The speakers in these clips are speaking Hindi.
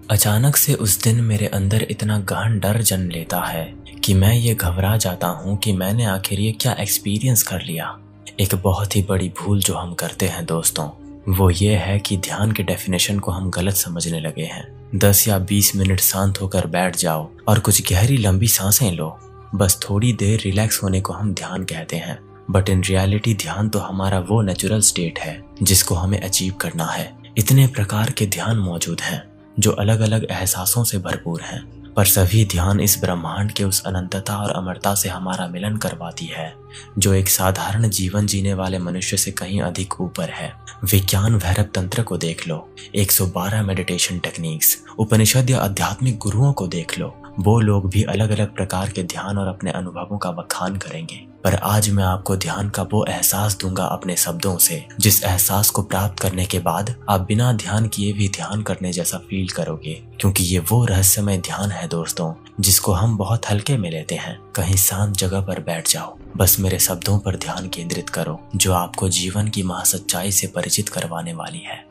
अचानक से उस दिन मेरे अंदर इतना गहन डर जन्म लेता है कि मैं ये घबरा जाता हूँ कि मैंने आखिर ये क्या एक्सपीरियंस कर लिया। एक बहुत ही बड़ी भूल जो हम करते हैं दोस्तों, वो ये है कि ध्यान के डेफिनेशन को हम गलत समझने लगे हैं। 10 या 20 मिनट शांत होकर बैठ जाओ और कुछ गहरी लंबी सांसें लो, बस थोड़ी देर रिलैक्स होने को हम ध्यान कहते हैं। बट इन रियलिटी ध्यान तो हमारा वो नेचुरल स्टेट है जिसको हमें अचीव करना है। इतने प्रकार के ध्यान मौजूद हैं जो अलग अलग एहसासों से भरपूर हैं, पर सभी ध्यान इस ब्रह्मांड के उस अनंतता और अमरता से हमारा मिलन करवाती है जो एक साधारण जीवन जीने वाले मनुष्य से कहीं अधिक ऊपर है। विज्ञान भैरव तंत्र को देख लो, 112 मेडिटेशन टेक्निक्स, उपनिषद या आध्यात्मिक गुरुओं को देख लो, वो लोग भी अलग अलग प्रकार के ध्यान और अपने अनुभवों का बखान करेंगे। पर आज मैं आपको ध्यान का वो एहसास दूंगा अपने शब्दों से, जिस एहसास को प्राप्त करने के बाद आप बिना ध्यान किए भी ध्यान करने जैसा फील करोगे। क्योंकि ये वो रहस्यमय ध्यान है दोस्तों जिसको हम बहुत हल्के में लेते हैं। कहीं शांत जगह पर बैठ जाओ, बस मेरे शब्दों पर ध्यान केंद्रित करो जो आपको जीवन की महासच्चाई से परिचित करवाने वाली है।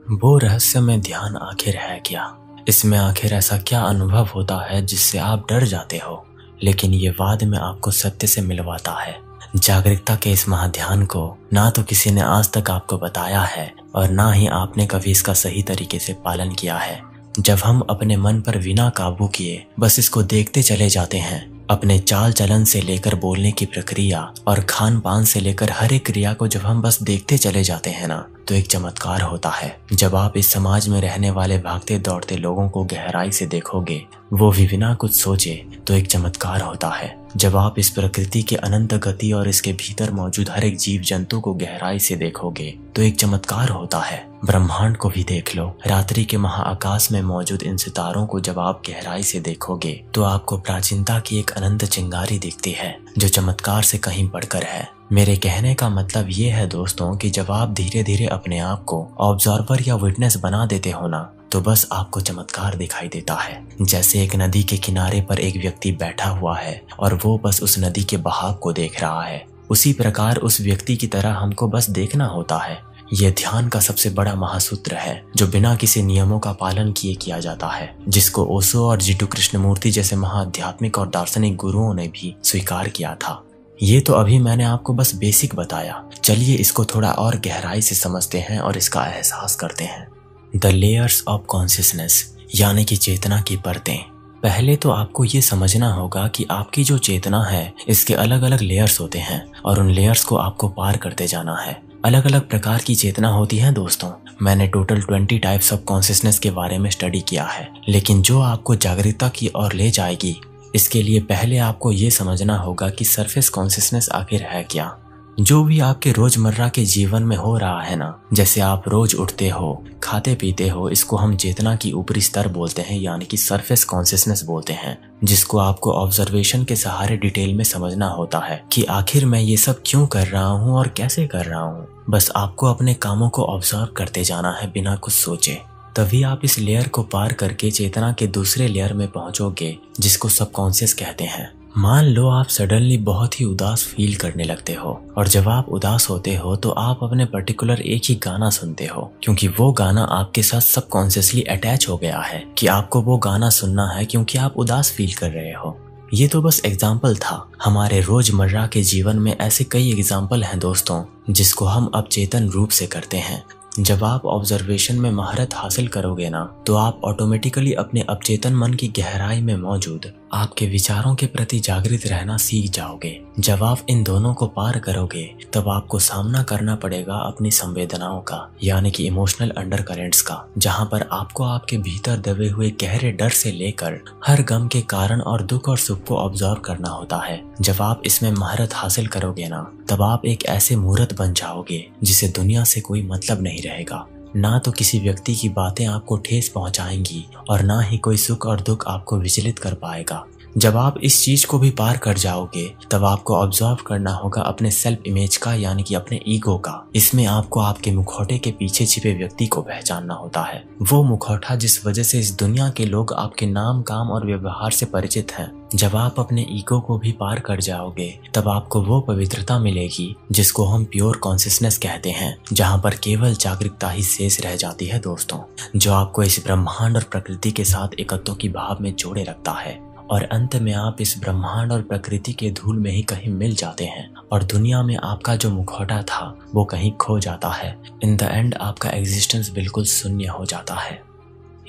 वो रहस्यमय ध्यान आखिर है क्या? इसमें आखिर ऐसा क्या अनुभव होता है जिससे आप डर जाते हो, लेकिन ये वाद में आपको सत्य से मिलवाता है। जागरूकता के इस महाध्यान को ना तो किसी ने आज तक आपको बताया है और ना ही आपने कभी इसका सही तरीके से पालन किया है। जब हम अपने मन पर बिना काबू किए बस इसको देखते चले जाते हैं, अपने चाल चलन से लेकर बोलने की प्रक्रिया और खान पान से लेकर हर एक क्रिया को जब हम बस देखते चले जाते हैं ना, तो एक चमत्कार होता है। जब आप इस समाज में रहने वाले भागते दौड़ते लोगों को गहराई से देखोगे, वो भी बिना कुछ सोचे, तो एक चमत्कार होता है। जब आप इस प्रकृति के अनंत गति और इसके भीतर मौजूद हर एक जीव जंतु को गहराई से देखोगे, तो एक चमत्कार होता है। ब्रह्मांड को भी देख लो, रात्रि के महाआकाश में मौजूद इन सितारों को जब आप गहराई से देखोगे तो आपको प्राचीनता की एक अनंत चिंगारी दिखती है जो चमत्कार से कहीं बढ़कर है। मेरे कहने का मतलब ये है दोस्तों कि जब आप धीरे धीरे अपने आप को ऑब्जर्वर या विटनेस बना देते हो ना, तो बस आपको चमत्कार दिखाई देता है। जैसे एक नदी के किनारे पर एक व्यक्ति बैठा हुआ है और वो बस उस नदी के बहाव को देख रहा है, उसी प्रकार उस व्यक्ति की तरह हमको बस देखना होता है। यह ध्यान का सबसे बड़ा महासूत्र है जो बिना किसी नियमों का पालन किए किया जाता है, जिसको ओशो और जीटू कृष्णमूर्ति जैसे महाआध्यात्मिक और दार्शनिक गुरुओं ने भी स्वीकार किया था। ये तो अभी मैंने आपको बस बेसिक बताया, चलिए इसको थोड़ा और गहराई से समझते हैं और इसका एहसास करते हैं। द लेयर्स ऑफ कॉन्शियसनेस, यानी कि चेतना की परतें। पहले तो आपको ये समझना होगा कि आपकी जो चेतना है इसके अलग अलग लेयर्स होते हैं और उन लेयर्स को आपको पार करते जाना है। अलग अलग प्रकार की चेतना होती है दोस्तों। मैंने टोटल 20 टाइप्स ऑफ कॉन्शियसनेस के बारे में स्टडी किया है, लेकिन जो आपको जागरूकता की ओर ले जाएगी, इसके लिए पहले आपको ये समझना होगा कि सरफेस कॉन्शियसनेस आखिर है क्या। जो भी आपके रोजमर्रा के जीवन में हो रहा है ना, जैसे आप रोज उठते हो, खाते पीते हो, इसको हम चेतना की ऊपरी स्तर बोलते हैं, यानी कि सरफेस कॉन्शियसनेस बोलते हैं, जिसको आपको ऑब्जर्वेशन के सहारे डिटेल में समझना होता है कि आखिर मैं ये सब क्यों कर रहा हूँ और कैसे कर रहा हूँ। बस आपको अपने कामों को ऑब्जर्व करते जाना है बिना कुछ सोचे। तभी आप इस लेयर को पार करके चेतना के दूसरे लेयर में पहुंचोगे, जिसको सबकॉन्शियस कहते हैं। मान लो आप सडनली बहुत ही उदास फील करने लगते हो, और जब आप उदास होते हो तो आप अपने पर्टिकुलर एक ही गाना सुनते हो, क्योंकि वो गाना आपके साथ सबकॉन्शियसली अटैच हो गया है कि आपको वो गाना सुनना है क्योंकि आप उदास फील कर रहे हो। ये तो बस एग्जाम्पल था। हमारे रोजमर्रा के जीवन में ऐसे कई एग्जाम्पल हैं दोस्तों, जिसको हम अवचेतन रूप से करते हैं। जब आप ऑब्जर्वेशन में महारत हासिल करोगे ना, तो आप ऑटोमेटिकली अपने अवचेतन मन की गहराई में मौजूद आपके विचारों के प्रति जागृत रहना सीख जाओगे। जब आप इन दोनों को पार करोगे, तब आपको सामना करना पड़ेगा अपनी संवेदनाओं का, यानी कि इमोशनल अंडरकरेंट्स का, जहां पर आपको आपके भीतर दबे हुए गहरे डर से लेकर हर गम के कारण और दुख और सुख को ऑब्जर्व करना होता है। जब आप इसमें महारत हासिल करोगे ना, तब आप एक ऐसे मूर्त बन जाओगे जिसे दुनिया से कोई मतलब नहीं रहेगा। ना तो किसी व्यक्ति की बातें आपको ठेस पहुंचाएंगी और ना ही कोई सुख और दुख आपको विचलित कर पाएगा। जब आप इस चीज को भी पार कर जाओगे तब आपको ऑब्जर्व करना होगा अपने सेल्फ इमेज का, यानी कि अपने ईगो का। इसमें आपको आपके मुखौटे के पीछे छिपे व्यक्ति को पहचानना होता है, वो मुखौटा जिस वजह से इस दुनिया के लोग आपके नाम, काम और व्यवहार से परिचित हैं। जब आप अपने ईगो को भी पार कर जाओगे तब आपको वो पवित्रता मिलेगी जिसको हम प्योर कॉन्शियसनेस कहते हैं, जहाँ पर केवल जागरूकता ही शेष रह जाती है दोस्तों, जो आपको इस ब्रह्मांड और प्रकृति के साथ एकत्व की भाव में जोड़े रखता है। और अंत में आप इस ब्रह्मांड और प्रकृति के धूल में ही कहीं मिल जाते हैं और दुनिया में आपका जो मुखौटा था वो कहीं खो जाता है। इन द एंड आपका एग्जिस्टेंस बिल्कुल शून्य हो जाता है।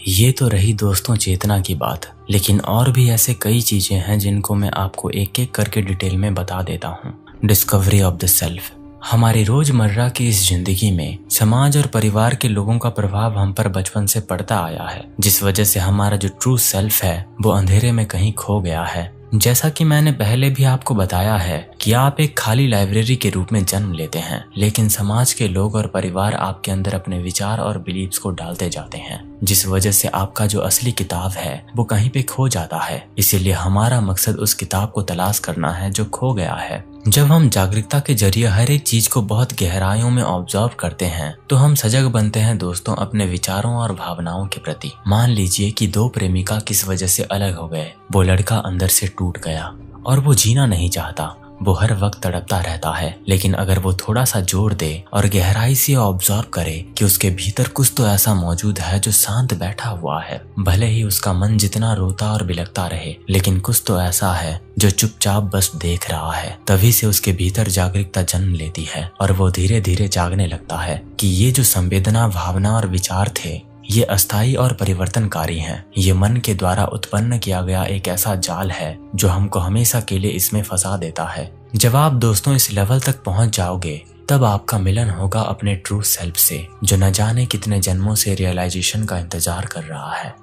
ये तो रही दोस्तों चेतना की बात, लेकिन और भी ऐसे कई चीजें हैं जिनको मैं आपको एक एक करके डिटेल में बता देता हूँ। Discovery of the self. हमारी रोजमर्रा की इस जिंदगी में समाज और परिवार के लोगों का प्रभाव हम पर बचपन से पड़ता आया है, जिस वजह से हमारा जो ट्रू सेल्फ है वो अंधेरे में कहीं खो गया है। जैसा कि मैंने पहले भी आपको बताया है कि आप एक खाली लाइब्रेरी के रूप में जन्म लेते हैं, लेकिन समाज के लोग और परिवार आपके अंदर अपने विचार और बिलीव्स को डालते जाते हैं, जिस वजह से आपका जो असली किताब है वो कहीं पे खो जाता है। इसीलिए हमारा मकसद उस किताब को तलाश करना है जो खो गया है। जब हम जागरूकता के जरिए हर एक चीज को बहुत गहराइयों में ऑब्जर्व करते हैं तो हम सजग बनते हैं दोस्तों अपने विचारों और भावनाओं के प्रति। मान लीजिए कि दो प्रेमिका किस वजह से अलग हो गए। वो लड़का अंदर से टूट गया और वो जीना नहीं चाहता, वो हर वक्त तड़पता रहता है। लेकिन अगर वो थोड़ा सा जोर दे और गहराई से ऑब्जर्व करे कि उसके भीतर कुछ तो ऐसा मौजूद है जो शांत बैठा हुआ है, भले ही उसका मन जितना रोता और बिलखता रहे, लेकिन कुछ तो ऐसा है जो चुपचाप बस देख रहा है, तभी से उसके भीतर जागरूकता जन्म लेती है और वो धीरे धीरे जागने लगता है कि ये जो संवेदना, भावना और विचार थे ये अस्थायी और परिवर्तनकारी हैं। ये मन के द्वारा उत्पन्न किया गया एक ऐसा जाल है जो हमको हमेशा के लिए इसमें फंसा देता है। जब आप दोस्तों इस लेवल तक पहुंच जाओगे तब आपका मिलन होगा अपने ट्रू सेल्फ से, जो न जाने कितने जन्मों से रियलाइजेशन का इंतजार कर रहा है।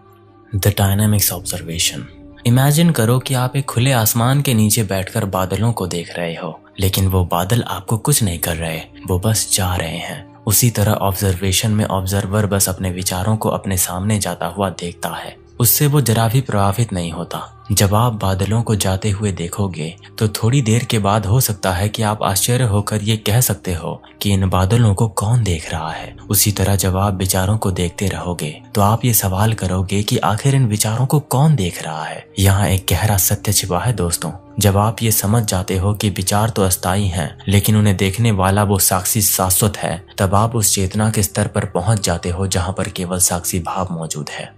The dynamics observation. इमेजिन करो कि आप एक खुले आसमान के नीचे बैठकर बादलों को देख रहे हो, लेकिन वो बादल आपको कुछ नहीं कर रहे, वो बस जा रहे हैं। उसी तरह ऑब्जर्वेशन में ऑब्जर्वर बस अपने विचारों को अपने सामने जाता हुआ देखता है, उससे वो जरा भी प्रभावित नहीं होता। जब आप बादलों को जाते हुए देखोगे तो थोड़ी देर के बाद हो सकता है कि आप आश्चर्य होकर ये कह सकते हो कि इन बादलों को कौन देख रहा है। उसी तरह जब आप विचारों को देखते रहोगे तो आप ये सवाल करोगे कि आखिर इन विचारों को कौन देख रहा है। यहाँ एक गहरा सत्य छिपा है दोस्तों। जब आप ये समझ जाते हो कि विचार तो अस्थायी हैं, लेकिन उन्हें देखने वाला वो साक्षी शाश्वत है, तब आप उस चेतना के स्तर पर पहुंच जाते हो जहां पर केवल साक्षी भाव मौजूद है।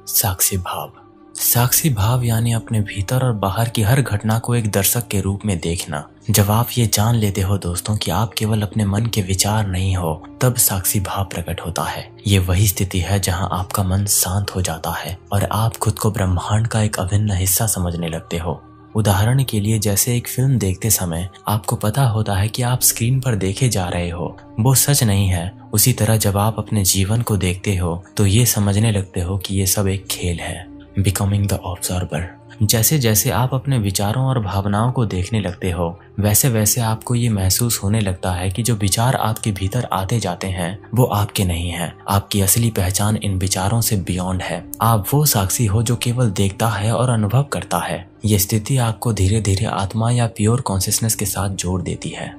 साक्षी भाव। साक्षी भाव यानी अपने भीतर और बाहर की हर घटना को एक दर्शक के रूप में देखना। जब आप ये जान लेते हो दोस्तों कि आप केवल अपने मन के विचार नहीं हो, तब साक्षी भाव प्रकट होता है। ये वही स्थिति है जहां आपका मन शांत हो जाता है और आप खुद को ब्रह्मांड का एक अभिन्न हिस्सा समझने लगते हो। उदाहरण के लिए जैसे एक फिल्म देखते समय आपको पता होता है कि आप स्क्रीन पर देखे जा रहे हो, वो सच नहीं है। उसी तरह जब आप अपने जीवन को देखते हो तो ये समझने लगते हो कि ये सब एक खेल है। Becoming the observer. जैसे जैसे आप अपने विचारों और भावनाओं को देखने लगते हो, वैसे वैसे आपको ये महसूस होने लगता है कि जो विचार आपके भीतर आते जाते हैं वो आपके नहीं हैं। आपकी असली पहचान इन विचारों से बियॉन्ड है। आप वो साक्षी हो जो केवल देखता है और अनुभव करता है। ये स्थिति आपको धीरे धीरे आत्मा या प्योर कॉन्शियसनेस के साथ जोड़ देती है।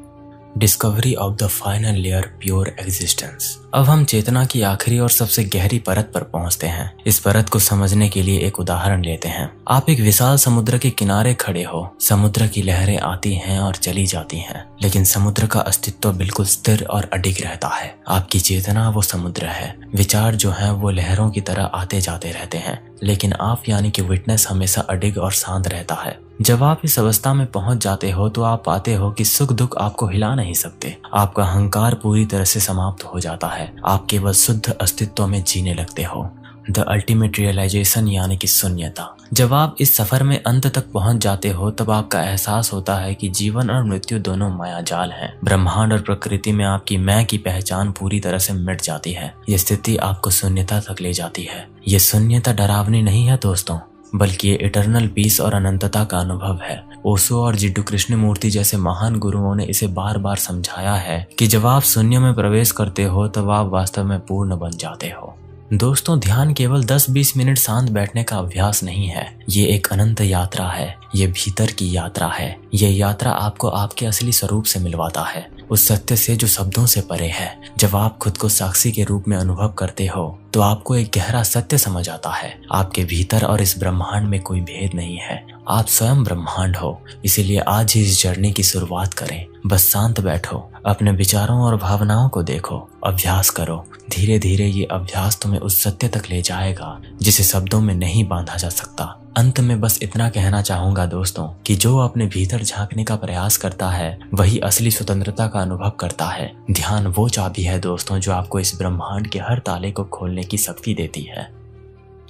Discovery of the final layer, pure existence. अब हम चेतना की आखिरी और सबसे गहरी परत पर पहुंचते हैं। इस परत को समझने के लिए एक उदाहरण लेते हैं। आप एक विशाल समुद्र के किनारे खड़े हो। समुद्र की लहरें आती हैं और चली जाती हैं, लेकिन समुद्र का अस्तित्व बिल्कुल स्थिर और अडिग रहता है। आपकी चेतना वो समुद्र है। विचार जो हैं वो लहरों की तरह आते जाते रहते हैं, लेकिन आप यानी कि विटनेस हमेशा अडिग और शांत रहता है। जब आप इस अवस्था में पहुंच जाते हो तो आप पाते हो कि सुख दुख आपको हिला नहीं सकते। आपका अहंकार पूरी तरह से समाप्त हो जाता है। आप केवल शुद्ध अस्तित्व में जीने लगते हो। द अल्टीमेट रियलाइजेशन यानी कि शून्यता। जब आप इस सफर में अंत तक पहुंच जाते हो तब आपका एहसास होता है कि जीवन और मृत्यु दोनों मायाजाल हैं। ब्रह्मांड और प्रकृति में आपकी मैं की पहचान पूरी तरह से मिट जाती है। ये स्थिति आपको शून्यता तक ले जाती है। ये शून्यता डरावनी नहीं है दोस्तों, बल्कि ये इटर्नल पीस और अनंतता का अनुभव है। ओशो और जिड्डू कृष्णमूर्ति जैसे महान गुरुओं ने इसे बार बार समझाया है कि जब आप शून्य में प्रवेश करते हो तब आप वास्तव में पूर्ण बन जाते हो। दोस्तों, ध्यान केवल 10-20 मिनट शांत बैठने का अभ्यास नहीं है। ये एक अनंत यात्रा है। ये भीतर की यात्रा है। ये यात्रा आपको आपके असली स्वरूप से मिलवाता है, उस सत्य से जो शब्दों से परे है। जब आप खुद को साक्षी के रूप में अनुभव करते हो तो आपको एक गहरा सत्य समझ आता है। आपके भीतर और इस ब्रह्मांड में कोई भेद नहीं है। आप स्वयं ब्रह्मांड हो। इसीलिए आज ही इस जर्नी की शुरुआत करें। बस शांत बैठो, अपने विचारों और भावनाओं को देखो, अभ्यास करो। धीरे धीरे ये अभ्यास तुम्हें उस सत्य तक ले जाएगा जिसे शब्दों में नहीं बांधा जा सकता। अंत में बस इतना कहना चाहूंगा दोस्तों कि जो अपने भीतर झांकने का प्रयास करता है वही असली स्वतंत्रता का अनुभव करता है। ध्यान वो चाबी है दोस्तों जो आपको इस ब्रह्मांड के हर ताले को खोलने की शक्ति देती है।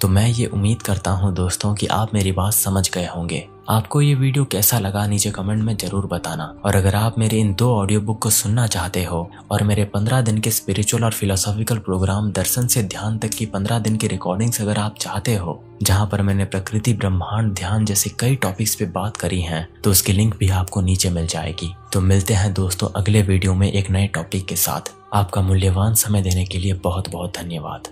तो मैं ये उम्मीद करता हूँ दोस्तों कि आप मेरी बात समझ गए होंगे। आपको ये वीडियो कैसा लगा नीचे कमेंट में जरूर बताना। और अगर आप मेरे इन 2 ऑडियो बुक को सुनना चाहते हो और मेरे 15 दिन के स्पिरिचुअल और फिलोसॉफिकल प्रोग्राम दर्शन से ध्यान तक की 15 दिन की रिकॉर्डिंग्स अगर आप चाहते हो, जहाँ पर मैंने प्रकृति, ब्रह्मांड, ध्यान जैसे कई टॉपिक्स पे बात करी है, तो उसकी लिंक भी आपको नीचे मिल जाएगी। तो मिलते हैं दोस्तों अगले वीडियो में एक नए टॉपिक के साथ। आपका मूल्यवान समय देने के लिए बहुत बहुत धन्यवाद।